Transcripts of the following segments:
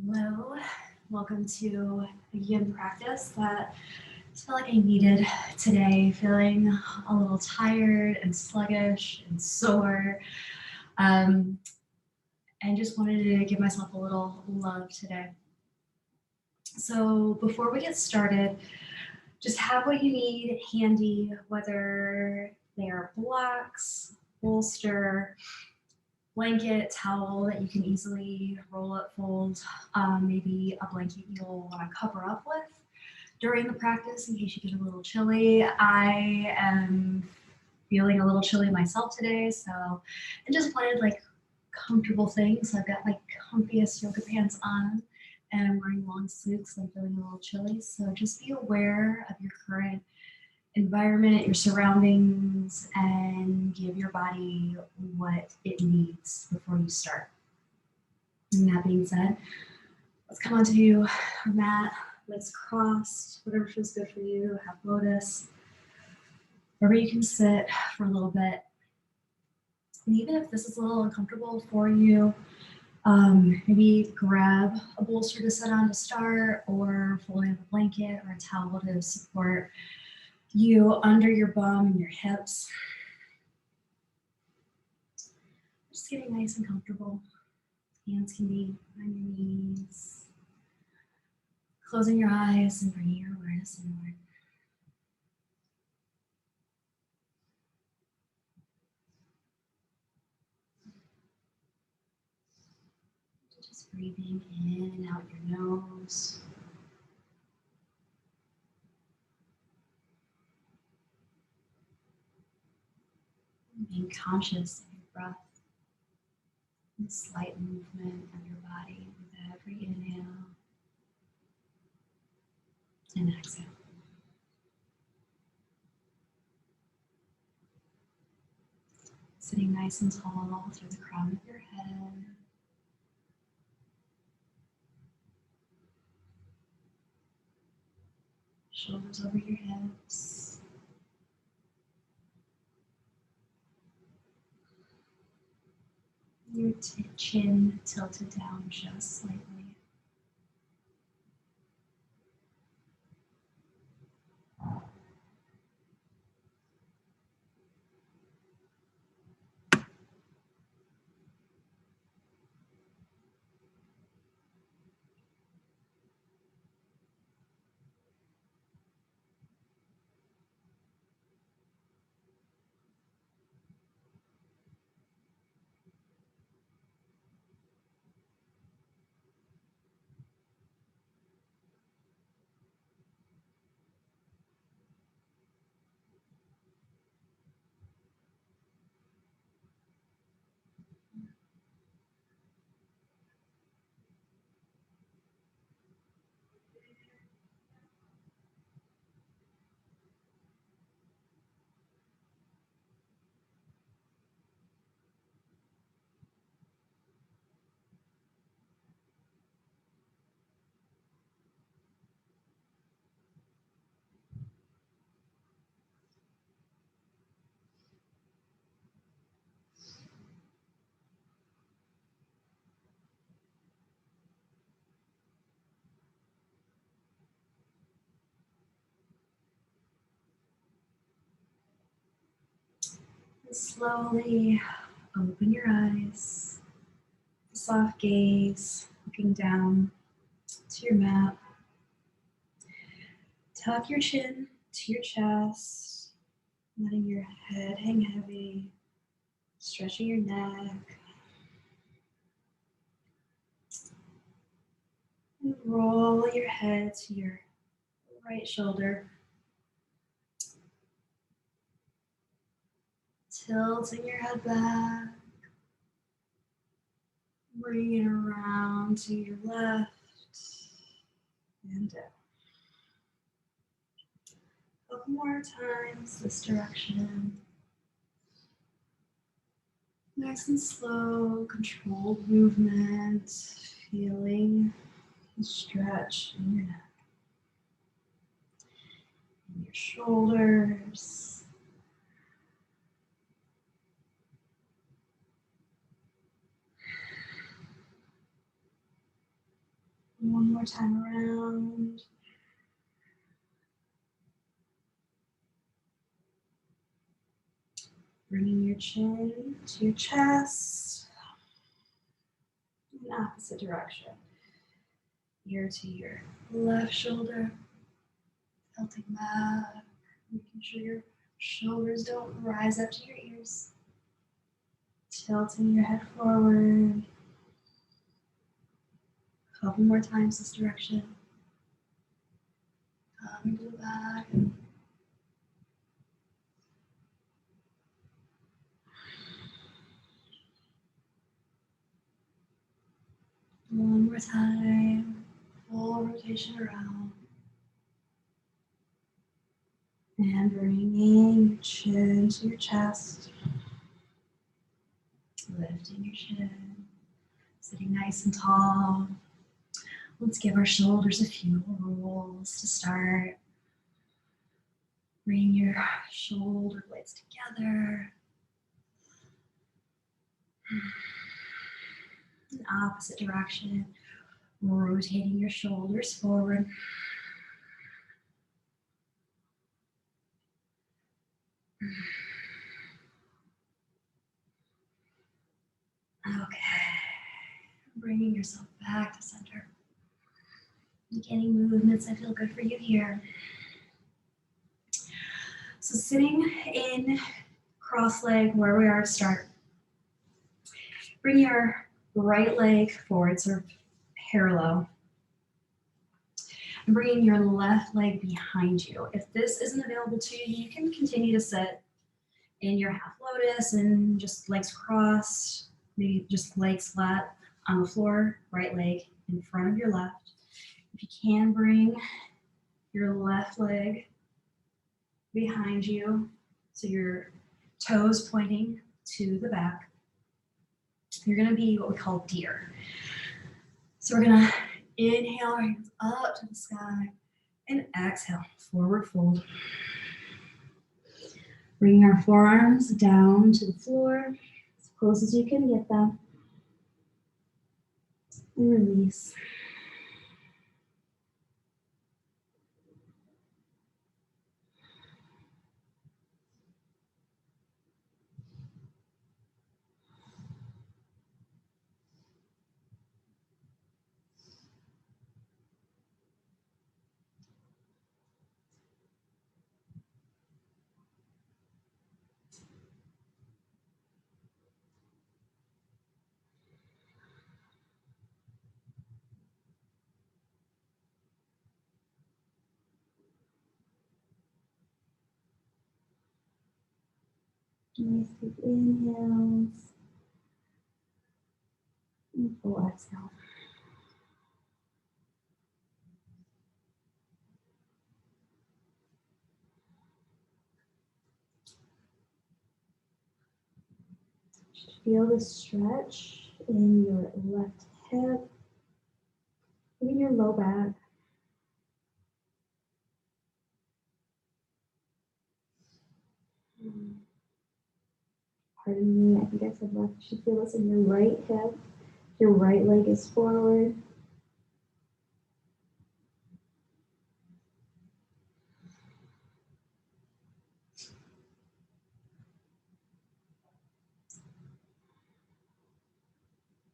Hello, welcome to a yin practice that I feel like I needed today, feeling a little tired and sluggish and sore, um, and just wanted to give myself a little love today. So before we get started, just have what you need handy, whether they are blocks, bolster, blanket, towel that you can easily roll up, fold, maybe a blanket you'll want to cover up with during the practice in case you get a little chilly. I am feeling a little chilly myself today, so I just wanted like comfortable things. So I've got my comfiest yoga pants on and I'm wearing long sleeves because I'm feeling a little chilly. So just be aware of your current environment, your surroundings, and give your body what it needs before you start. And that being said, let's come onto our mat, legs crossed, whatever feels good for you, half lotus, wherever you can sit for a little bit. And even if this is a little uncomfortable for you, maybe grab a bolster to sit on to start, or folding up a blanket or a towel to support you under your bum and your hips. Just getting nice and comfortable. Hands can be on your knees. Closing your eyes and bringing your awareness inward. Just breathing in and out your nose. Being conscious of your breath. The slight movement of your body with every inhale and exhale. Sitting nice and tall through the crown of your head. Shoulders over your hips. Your chin tilted down just slightly. And slowly open your eyes. Soft gaze, looking down to your mat. Tuck your chin to your chest, letting your head hang heavy, stretching your neck. And roll your head to your right shoulder. Tilting your head back. Bring it around to your left and down. A couple more times this direction. Nice and slow, controlled movement, feeling the stretch in your neck, in your shoulders. One more time around. Bringing your chin to your chest. In opposite direction. Ear to your left shoulder. Tilting back. Making sure your shoulders don't rise up to your ears. Tilting your head forward. A couple more times this direction. Coming to the back. One more time. Full rotation around. And bringing your chin to your chest. Lifting your chin. Sitting nice and tall. Let's give our shoulders a few rolls to start. Bring your shoulder blades together. In opposite direction. Rotating your shoulders forward. Okay. Bringing yourself back to center. Any movements that feel good for you here. So sitting in cross leg where we are to start. Bring your right leg forward, sort of parallel. And bringing your left leg behind you. If this isn't available to you, you can continue to sit in your half lotus and just legs crossed, maybe just legs flat on the floor, right leg in front of your left. If you can, bring your left leg behind you, so your toes pointing to the back. You're gonna be what we call deer. So we're gonna inhale our hands up to the sky and exhale, forward fold. Bringing our forearms down to the floor, as close as you can get them. And release. Nice deep inhales and full exhale. Feel the stretch in your left hip, in your low back. Pardon me, I think I said left. You should feel this in your right hip. Your right leg is forward.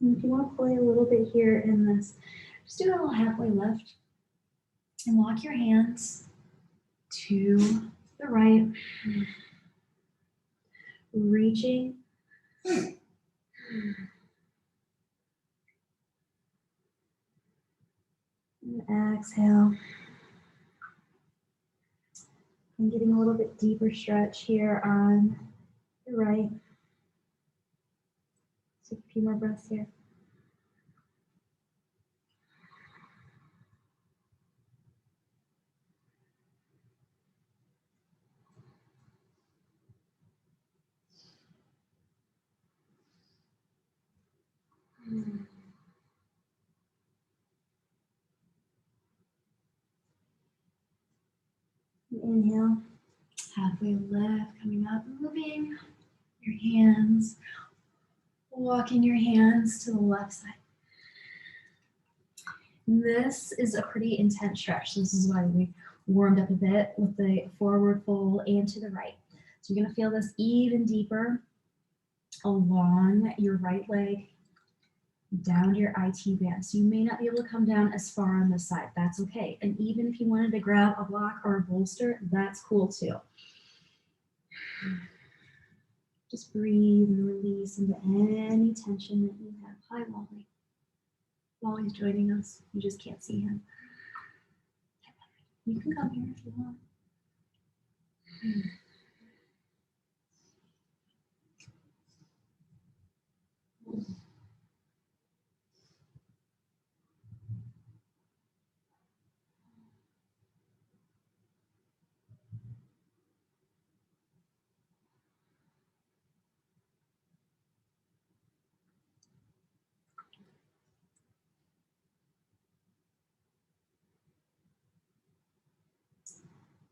And if you want to play a little bit here in this, just do a little halfway lift and walk your hands to the right, reaching. And exhale. And getting a little bit deeper stretch here on the right. Take a few more breaths here. Inhale, halfway lift, coming up, moving your hands, walking your hands to the left side. This is a pretty intense stretch. This is why we warmed up a bit with the forward fold and to the right. So you're gonna feel this even deeper along your right leg, down to your IT band. So you may not be able to come down as far on this side. That's okay. And even if you wanted to grab a block or a bolster, that's cool too. Just breathe and release into any tension that you have. Hi, Wally. Wally's joining us. You just can't see him. You can come here if you want.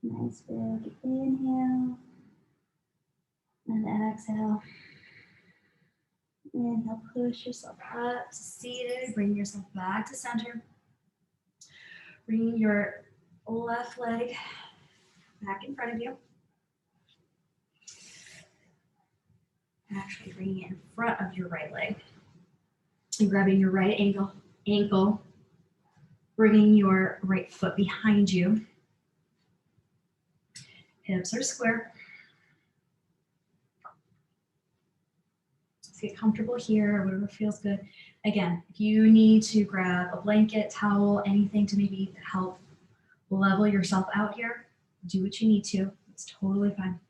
Nice big inhale and exhale. Inhale, push yourself up to seated. Bring yourself back to center. Bring your left leg back in front of you. Actually bringing it in front of your right leg. And grabbing your right ankle, bringing your right foot behind you. Hips are square. Let's get comfortable here, or whatever feels good. Again, if you need to grab a blanket, towel, anything to maybe help level yourself out here, do what you need to. It's totally fine.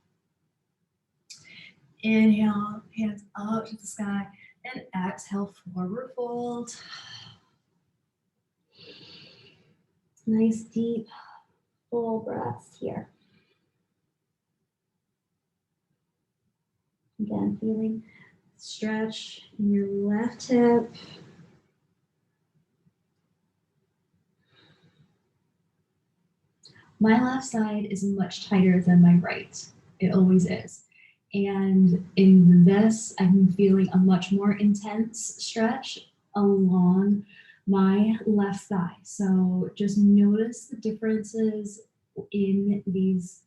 Inhale, hands up to the sky, and exhale, forward fold. Nice deep full breaths here. Again, feeling stretch in your left hip. My left side is much tighter than my right. It always is. And in this, I'm feeling a much more intense stretch along my left thigh. So just notice the differences in these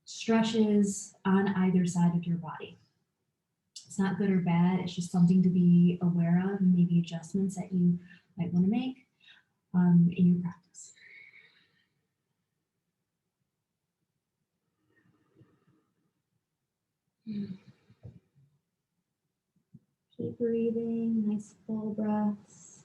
stretches on either side of your body. It's not good or bad. It's just something to be aware of, and maybe adjustments that you might want to make in your practice. Keep breathing, nice full breaths.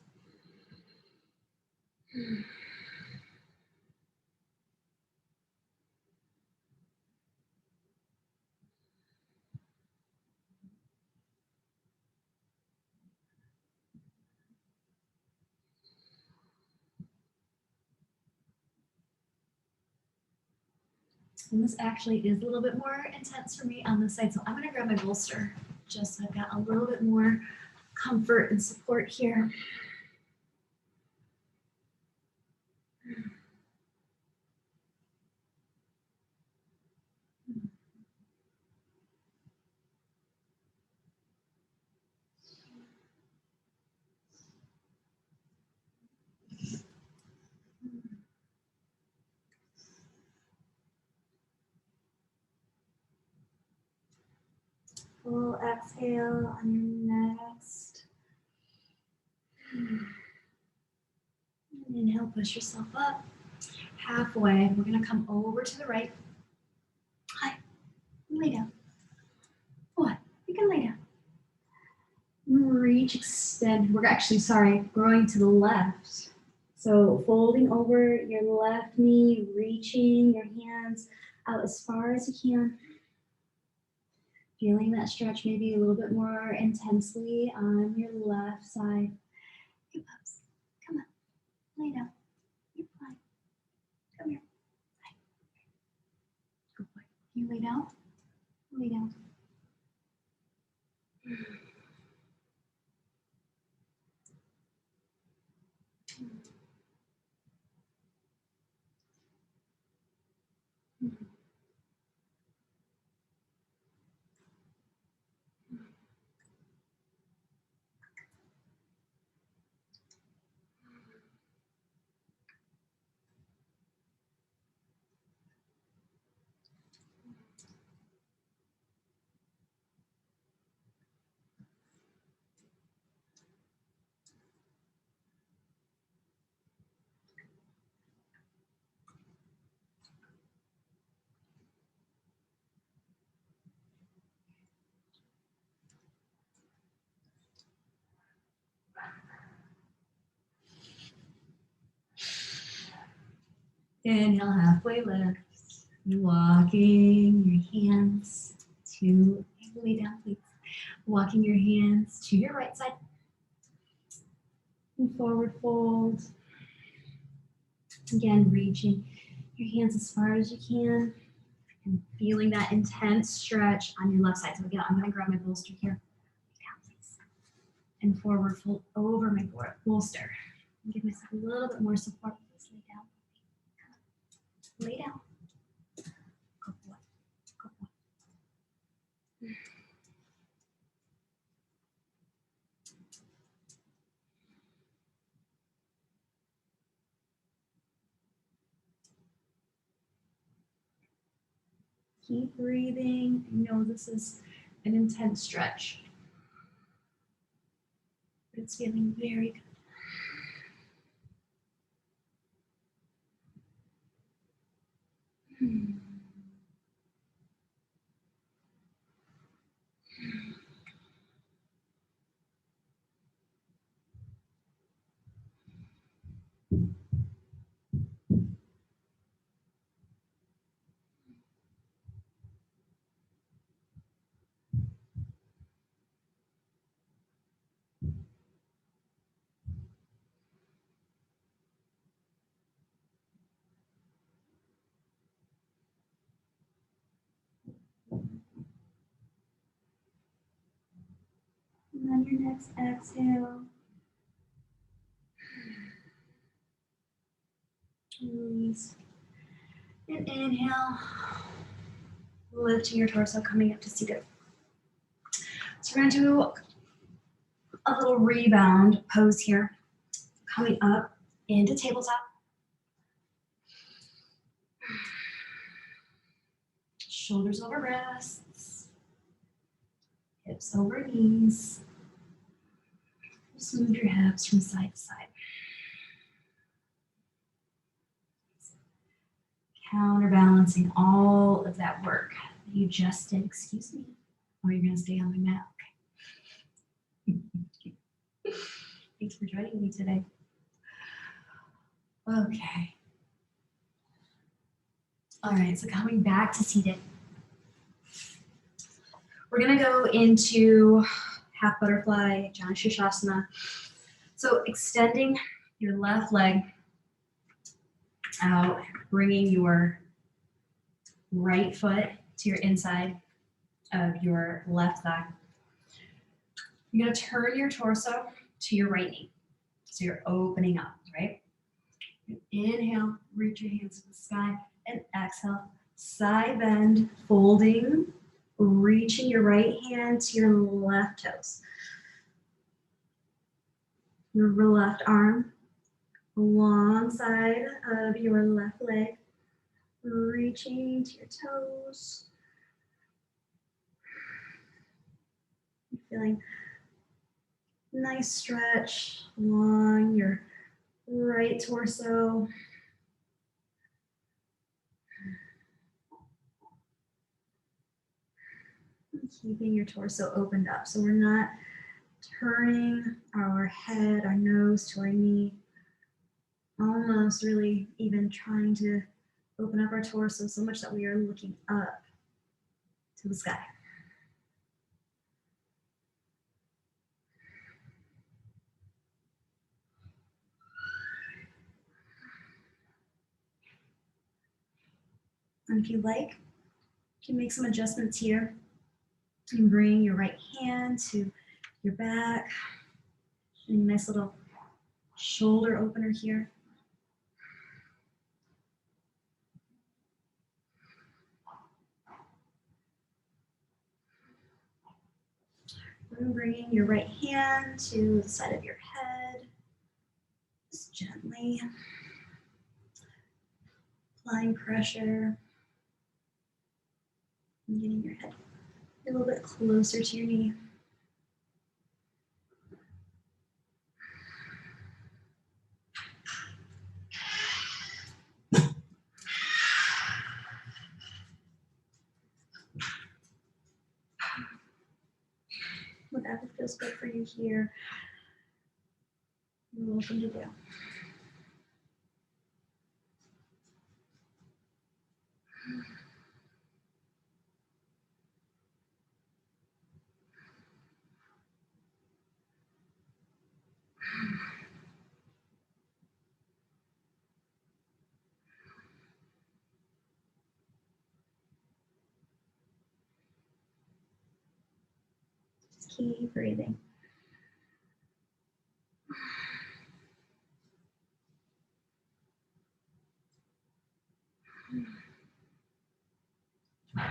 And this actually is a little bit more intense for me on this side, so I'm gonna grab my bolster just so I've got a little bit more comfort and support here. Full exhale on your next. And inhale, push yourself up. Halfway, we're gonna come over to the right. Hi, lay down. What? You can lay down. Reach, extend. We're actually, growing to the left. So folding over your left knee, reaching your hands out as far as you can. Feeling that stretch maybe a little bit more intensely on your left side. Good pups. Come on. Lay down. You're fine. Come here. Hi. Good boy. Can you lay down? Lay down. Inhale, halfway lift. Walking your hands to, lay down please. Walking your hands to your right side. And forward fold. Again, reaching your hands as far as you can. And feeling that intense stretch on your left side. So again, I'm going to grab my bolster here. Down, please. And forward fold over my bolster. And give myself a little bit more support. Please lay down. Lay down. Go for it. Go for it. Keep breathing. I know this is an intense stretch, but it's feeling very good. And on your next exhale, release. And inhale, lifting your torso, coming up to seated. So we're going to do a little rebound pose here, coming up into tabletop. Shoulders over wrists, hips over knees. Just move your hips from side to side. Counterbalancing all of that work that you just did. Excuse me. Oh, you're going to stay on my mat. Okay. Thanks for joining me today. Okay. All right, so coming back to seated. We're going to go into half butterfly, Janu Shirshasana. So extending your left leg out, bringing your right foot to your inside of your left thigh. You're going to turn your torso to your right knee. So you're opening up, right? Inhale, reach your hands to the sky, and exhale, side bend, folding, reaching your right hand to your left toes. Your left arm alongside of your left leg, reaching to your toes. You're feeling nice stretch along your right torso. Keeping your torso opened up. So we're not turning our head, our nose to our knee. Almost really even trying to open up our torso so much that we are looking up to the sky. And if you like, you can make some adjustments here. You can bring your right hand to your back. And a nice little shoulder opener here. And bringing your right hand to the side of your head. Just gently applying pressure. And getting your head a little bit closer to your knee. Whatever feels good for you here, you're welcome to do. Keep breathing.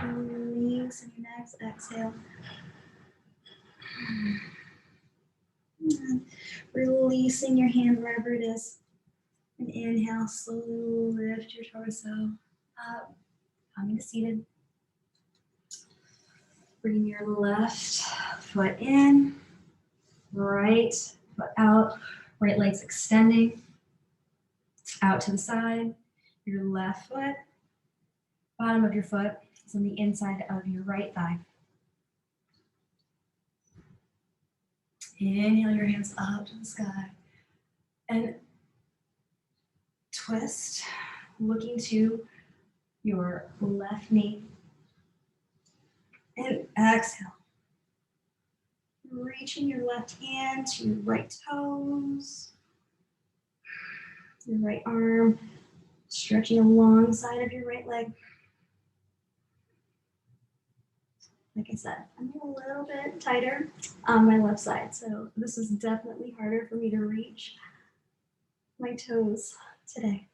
Release in your next exhale. And releasing your hand wherever it is. And inhale, slowly lift your torso up, coming to seated. Bring your left foot in, right foot out, right leg's extending out to the side. Your left foot, bottom of your foot is on the inside of your right thigh. Inhale your hands up to the sky and twist, looking to your left knee. And exhale. Reaching your left hand to your right toes, your right arm, stretching alongside of your right leg. Like I said, I'm a little bit tighter on my left side, so this is definitely harder for me to reach my toes today.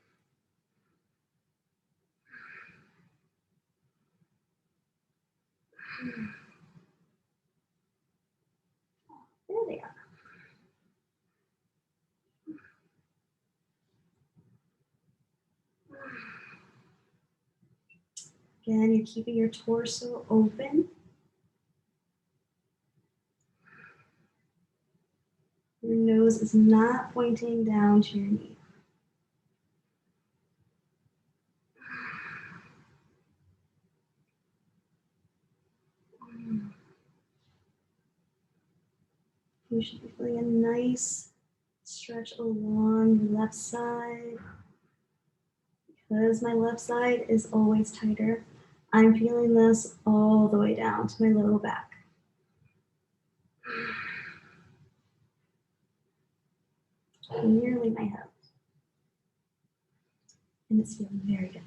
There they are. Again, you're keeping your torso open. Your nose is not pointing down to your knee. You should be feeling a nice stretch along your left side. Because my left side is always tighter, I'm feeling this all the way down to my low back. Nearly my hip. And it's feeling very good.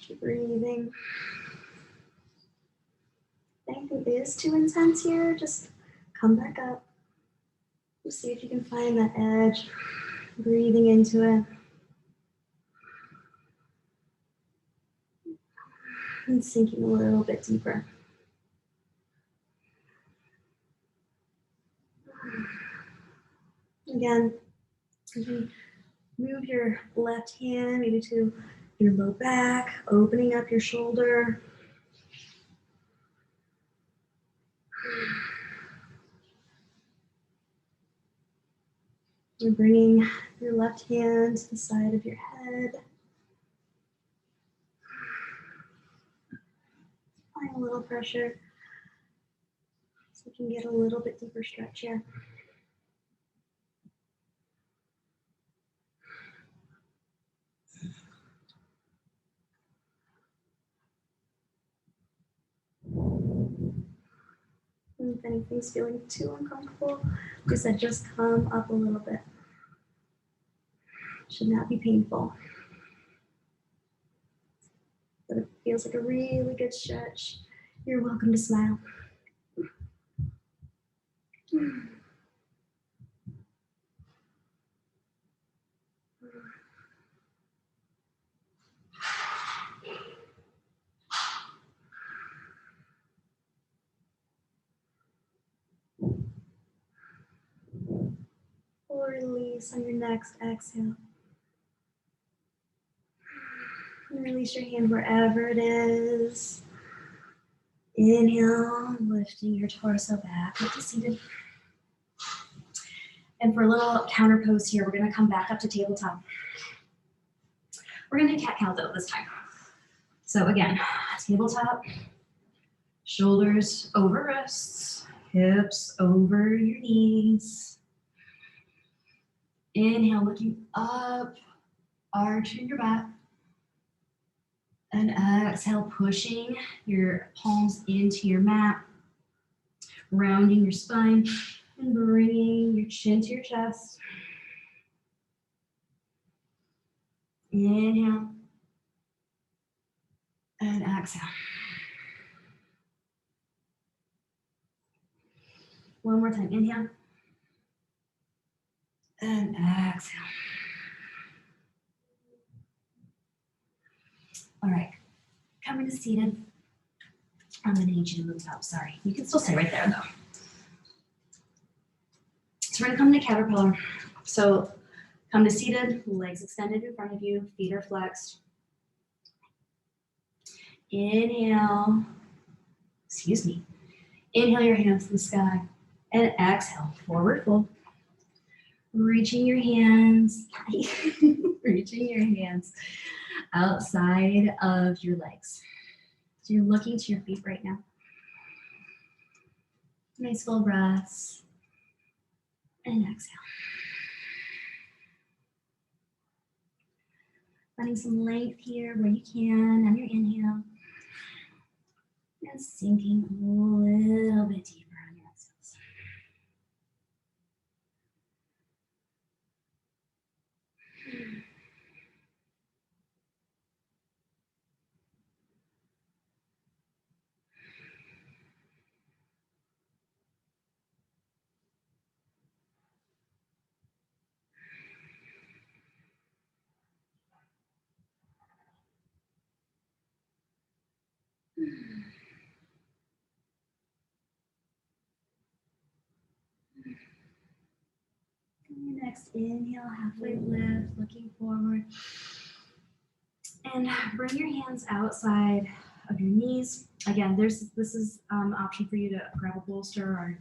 Keep breathing. If anything is too intense here, just come back up. Just see if you can find that edge. Breathing into it. And sinking a little bit deeper. Again, you can move your left hand maybe to your low back, opening up your shoulder. You're bringing your left hand to the side of your head. Applying a little pressure so you can get a little bit deeper stretch here. And if anything's feeling too uncomfortable, like I said, just come up a little bit. Should not be painful. But it feels like a really good stretch. You're welcome to smile. Release on your next exhale. And release your hand wherever it is. Inhale, lifting your torso back up to seated. And for a little counter pose here, we're going to come back up to tabletop. We're going to do cat-cow though this time. So again, tabletop, shoulders over wrists, hips over your knees. Inhale, looking up, arching your back. And exhale, pushing your palms into your mat, rounding your spine, and bringing your chin to your chest. Inhale. And exhale. One more time, inhale. And exhale. All right, coming to seated. I'm gonna need you to move up, sorry. You can still stay right there though. So we're gonna come to caterpillar. So come to seated, legs extended in front of you, feet are flexed. Inhale, excuse me. Inhale your hands to the sky and exhale, forward fold. Reaching your hands, reaching your hands outside of your legs. So you're looking to your feet right now. Nice full breaths. And exhale. Finding some length here where you can on your inhale. And sinking a little bit deeper on your exhales. On your next inhale, halfway lift, looking forward. And bring your hands outside of your knees. Again, this is an option for you to grab a bolster or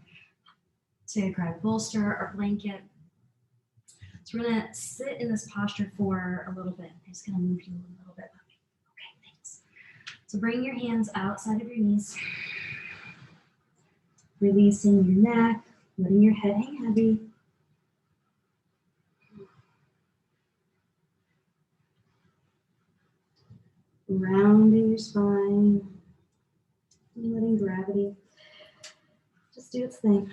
blanket. So we're gonna sit in this posture for a little bit. I'm just gonna move you a little bit. Okay, thanks. So bring your hands outside of your knees. Releasing your neck, letting your head hang heavy. Rounding your spine, and letting gravity just do its thing.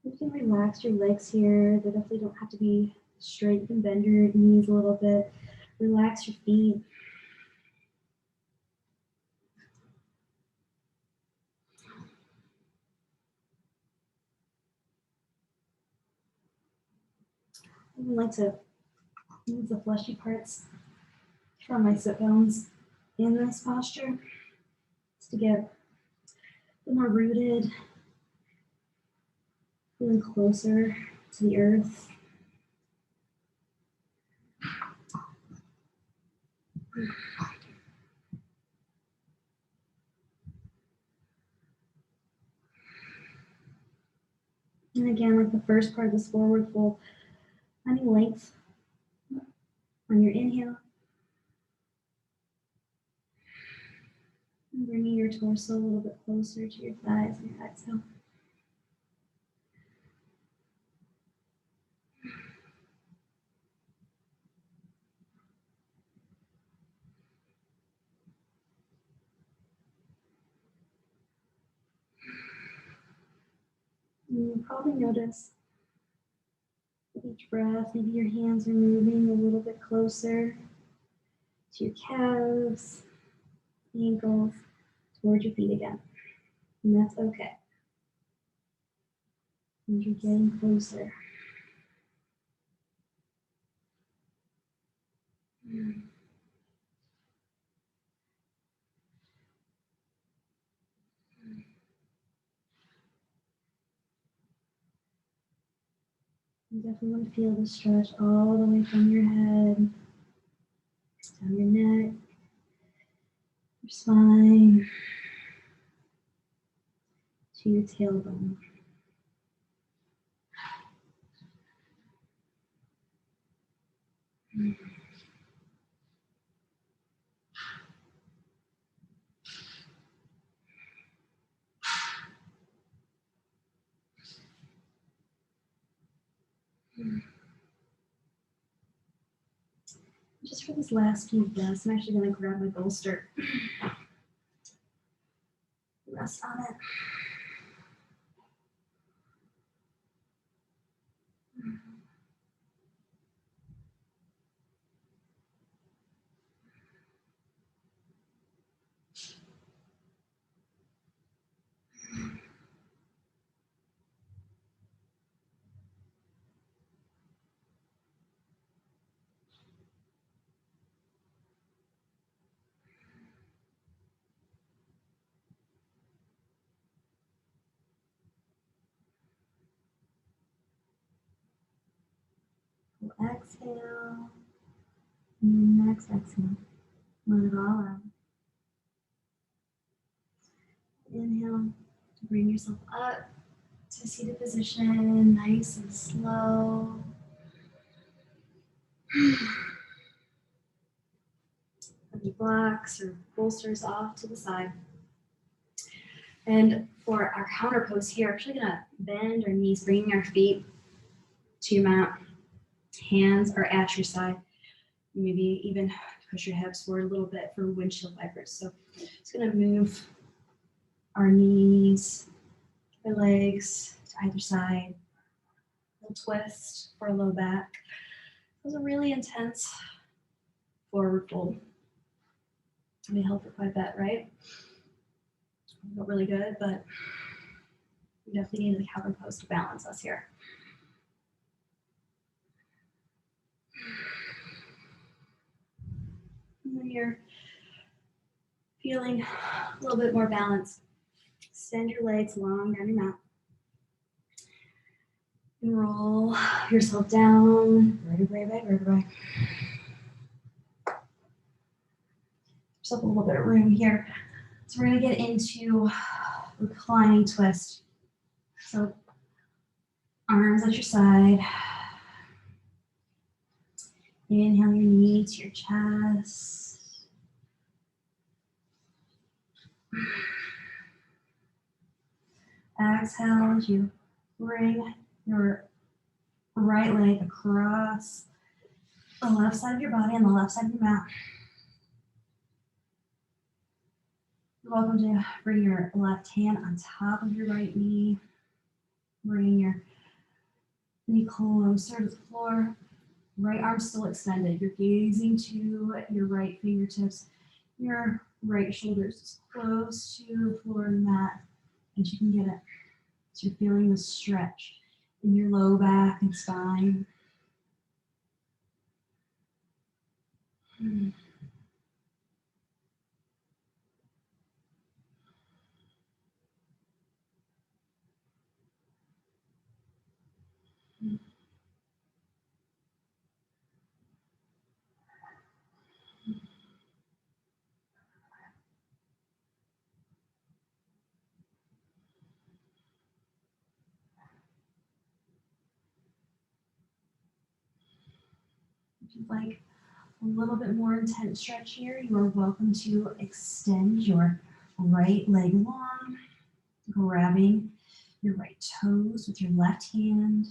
You can relax your legs here. They definitely don't have to be straight. You can bend your knees a little bit. Relax your feet. I would like to move the fleshy parts from my sit bones in this posture just to get a little more rooted, feeling closer to the earth. And again, like the first part of this forward fold, finding length on your inhale. And bringing your torso a little bit closer to your thighs on your exhale. And you'll probably notice with each breath, maybe your hands are moving a little bit closer to your calves, ankles, towards your feet again. And that's okay. And you're getting closer. You definitely want to feel the stretch all the way from your head, down your neck, your spine, to your tailbone. Just for this last few breaths, I'm actually going to grab my bolster. Rest on it. We'll exhale. And your next exhale. Let it all out. Inhale to bring yourself up to seated position, nice and slow. Put your blocks or bolsters off to the side. And for our counter pose here, we're actually gonna bend our knees, bringing our feet to your mat. Hands are at your side. Maybe even push your hips forward a little bit for windshield wipers. So just gonna move our knees, our legs to either side. A little twist for a low back. It was a really intense forward fold. We held for quite a bit, right? Felt really good, but we definitely need the counter pose to balance us here. And when you're feeling a little bit more balanced, extend your legs long down your mat. And roll yourself down, vertebrae by vertebrae. Yourself a little bit of room here. So we're gonna get into reclining twist. So arms at your side. Inhale your knee to your chest. Exhale, you bring your right leg across the left side of your body and the left side of your mat. You're welcome to bring your left hand on top of your right knee. Bring your knee closer to the floor. Right arm still extended. You're gazing to your right fingertips. Your right shoulder is close to the floor of the mat as you can get it. So you're feeling the stretch in your low back and spine. If you'd like a little bit more intense stretch here, you are welcome to extend your right leg long, grabbing your right toes with your left hand.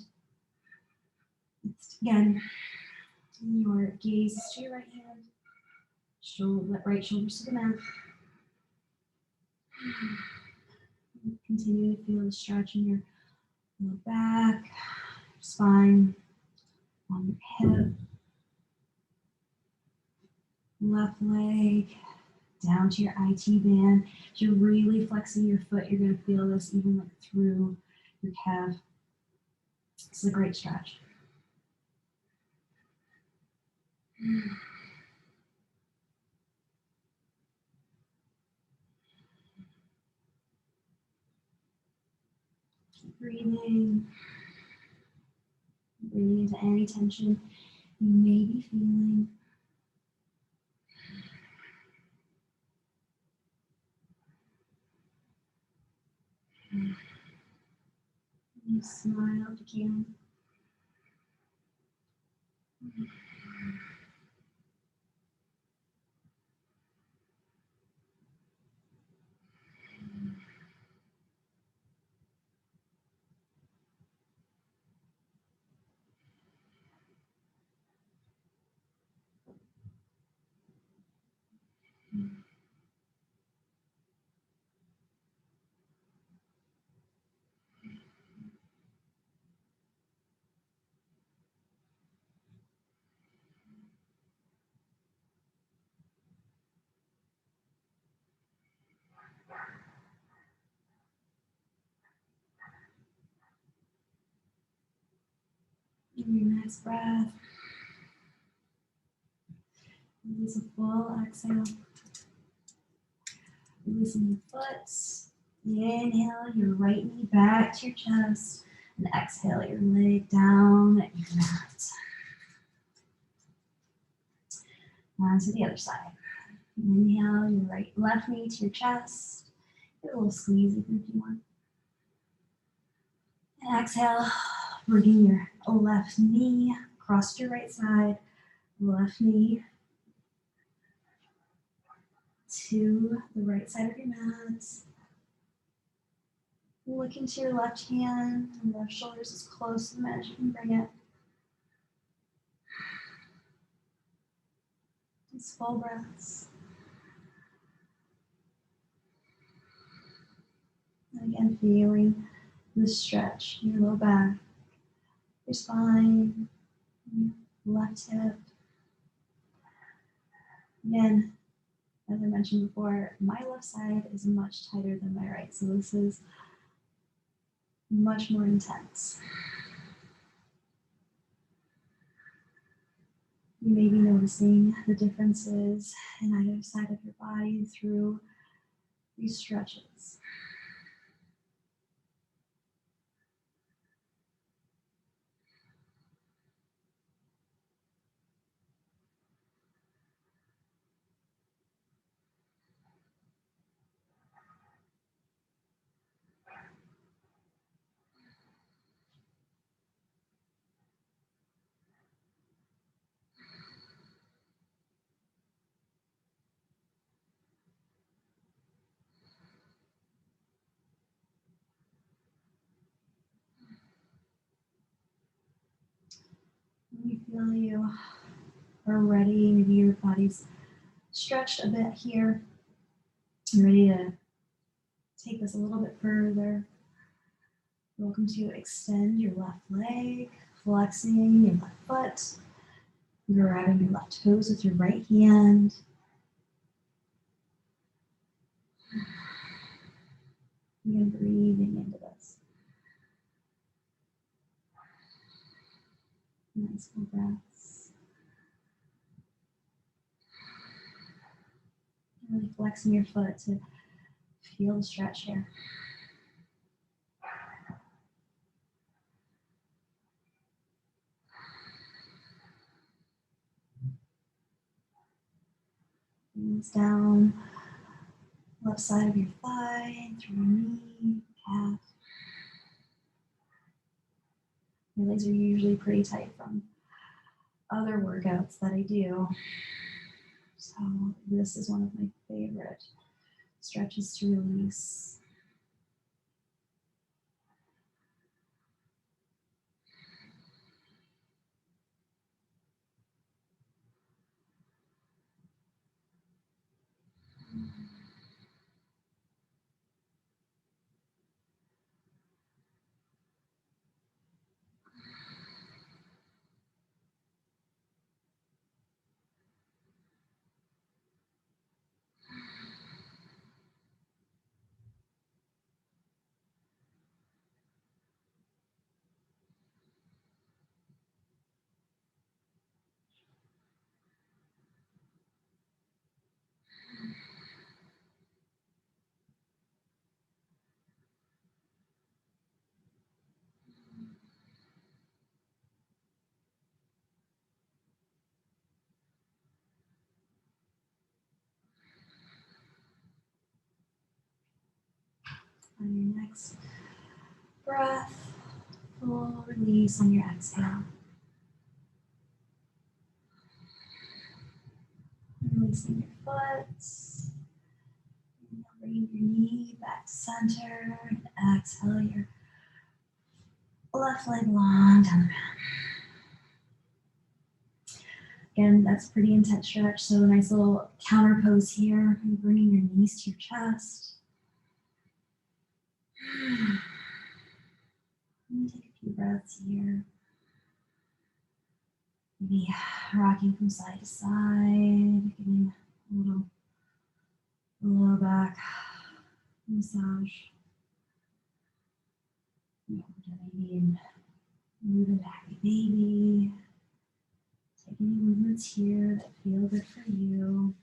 Again, your gaze is to your right hand, right shoulders to the mat. Continue to feel the stretch in your low back, spine, on your hip. Left leg down to your IT band. If you're really flexing your foot, you're going to feel this even like through your calf. It's a great stretch. Keep breathing. Breathing into any tension you may be feeling. You smile if you can. Your next breath. Release a full exhale. Releasing your foot. Inhale your right knee back to your chest. And exhale your leg down your mat. On to the other side. Inhale your left knee to your chest. Give it a little squeeze if you want. And exhale, bringing your left knee across your right side, left knee to the right side of your mat. Look into your left hand and left shoulder is as close to the mat as you can bring it. Just full breaths. And again, feeling the stretch in your low back, your spine, your left hip. Again, as I mentioned before, my left side is much tighter than my right, so this is much more intense. You may be noticing the differences in either side of your body through these stretches. When you feel you are ready, maybe your body's stretched a bit here, you're ready to take this a little bit further. Welcome to extend your left leg, flexing your left foot, grabbing your left toes with your right hand. And breathing into this. Nice full breaths. Really flexing your foot to feel the stretch here. Hands down, left side of your thigh, through your knee, calf. My legs are usually pretty tight from other workouts that I do. So this is one of my favorite stretches to release. On your next breath, full release on your exhale. Releasing your foot. Bringing your knee back to center. And exhale your left leg long down the mat. Again, that's a pretty intense stretch. So a nice little counter pose here. You're bringing your knees to your chest. And take a few breaths here. Maybe rocking from side to side, getting a little low back massage. Maybe moving back a baby. Take any movements here that feel good for you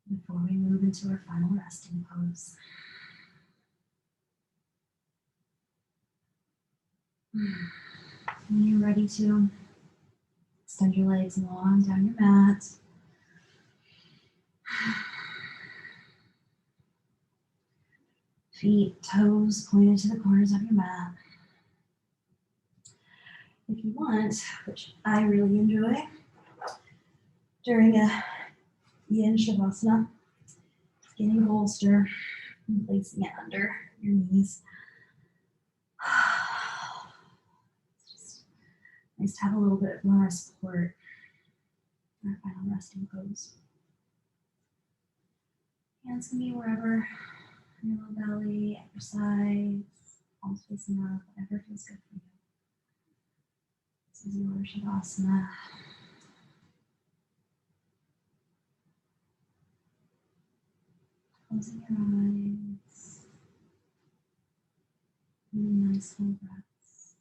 before we move into our final resting pose. When you're ready to, Extend your legs long down your mat. Feet, toes pointed to the corners of your mat. If you want, which I really enjoy, during a yin shavasana, getting a bolster and placing it under your knees. It's just nice to have a little bit more support in our final resting pose. Hands can be wherever, in your low belly, at your sides, palms facing up, whatever feels good for you. This is your shavasana. Closing your eyes. Really nice full breaths.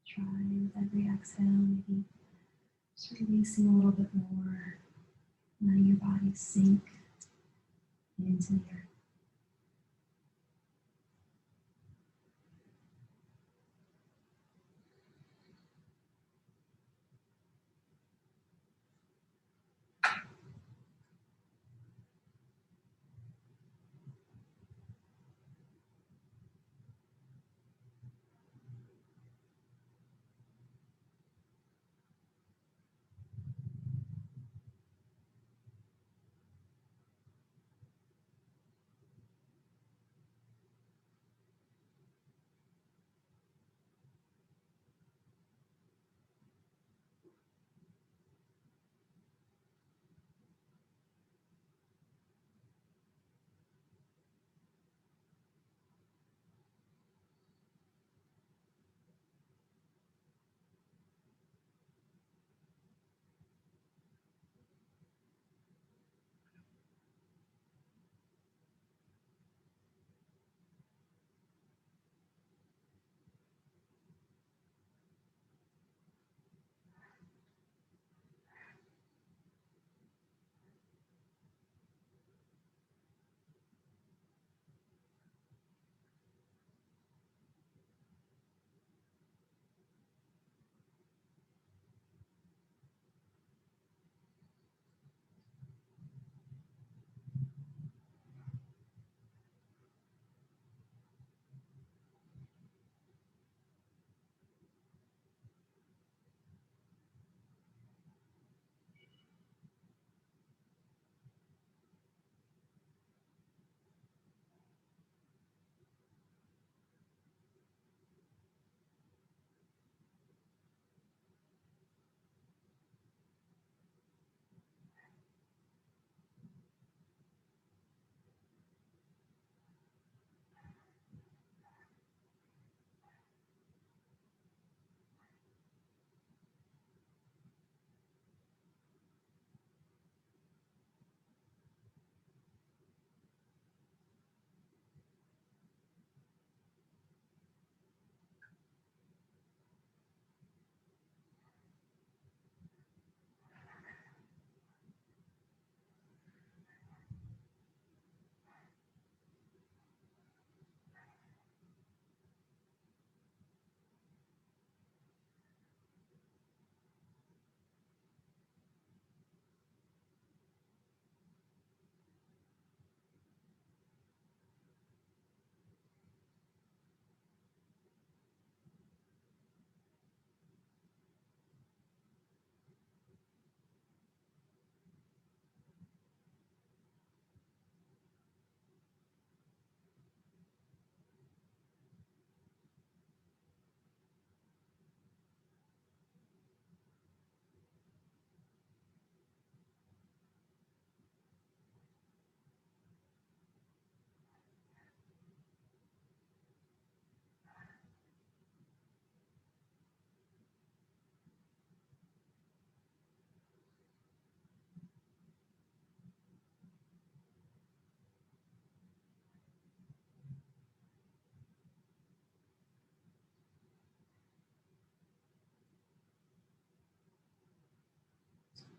Try with every exhale, maybe just releasing a little bit more, letting your body sink into the earth.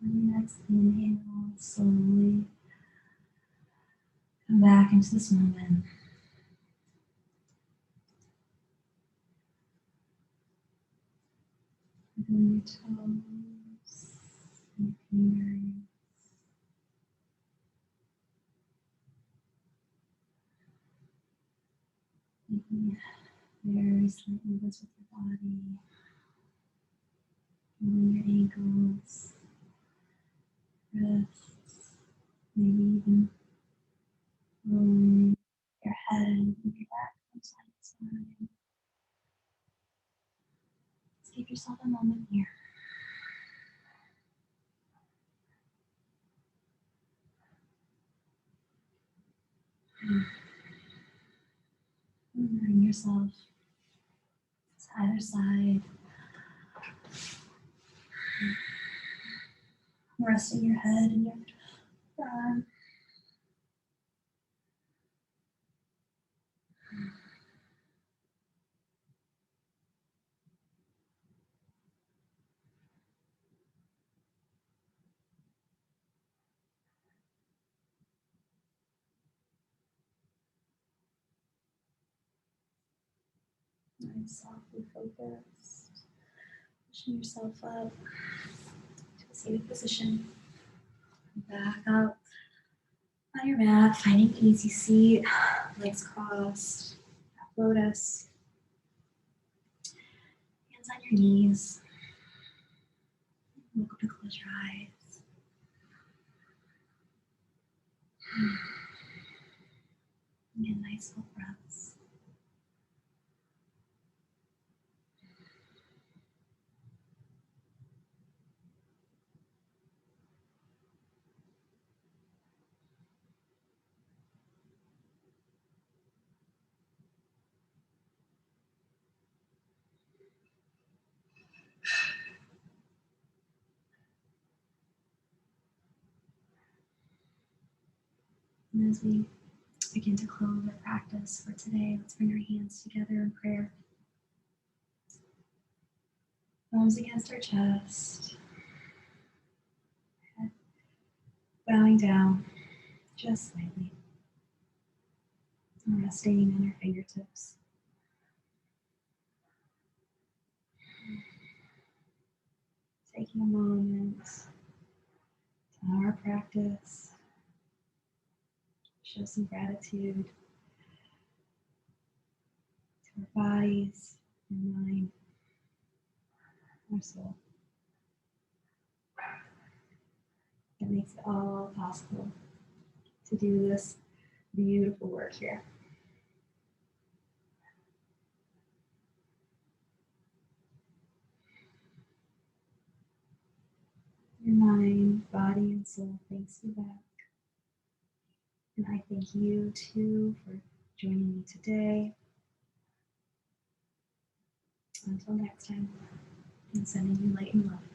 On your next inhale, slowly Come back into this moment. Wiggling your toes and your fingers. Making very slight movements with your body. Moving your ankles, wrists, maybe even rolling your head and your back from side to side. Just give yourself a moment here. Bring yourself to either side. Resting your head and your arm. Nice, softly focused. Pushing yourself up to a seated position. Back up on your mat, finding an easy seat, legs crossed, half lotus, hands on your knees. Welcome to close your eyes. Get nice full breaths. And as we begin to close our practice for today, let's bring our hands together in prayer. Palms against our chest. Head bowing down just slightly. And resting on your fingertips. Taking a moment to honor our practice. Show some gratitude to our bodies, our mind, our soul. That makes it all possible to do this beautiful work here. Your mind, body, and soul thanks you back. And I thank you too for joining me today. Until next time, I'm sending you light and love.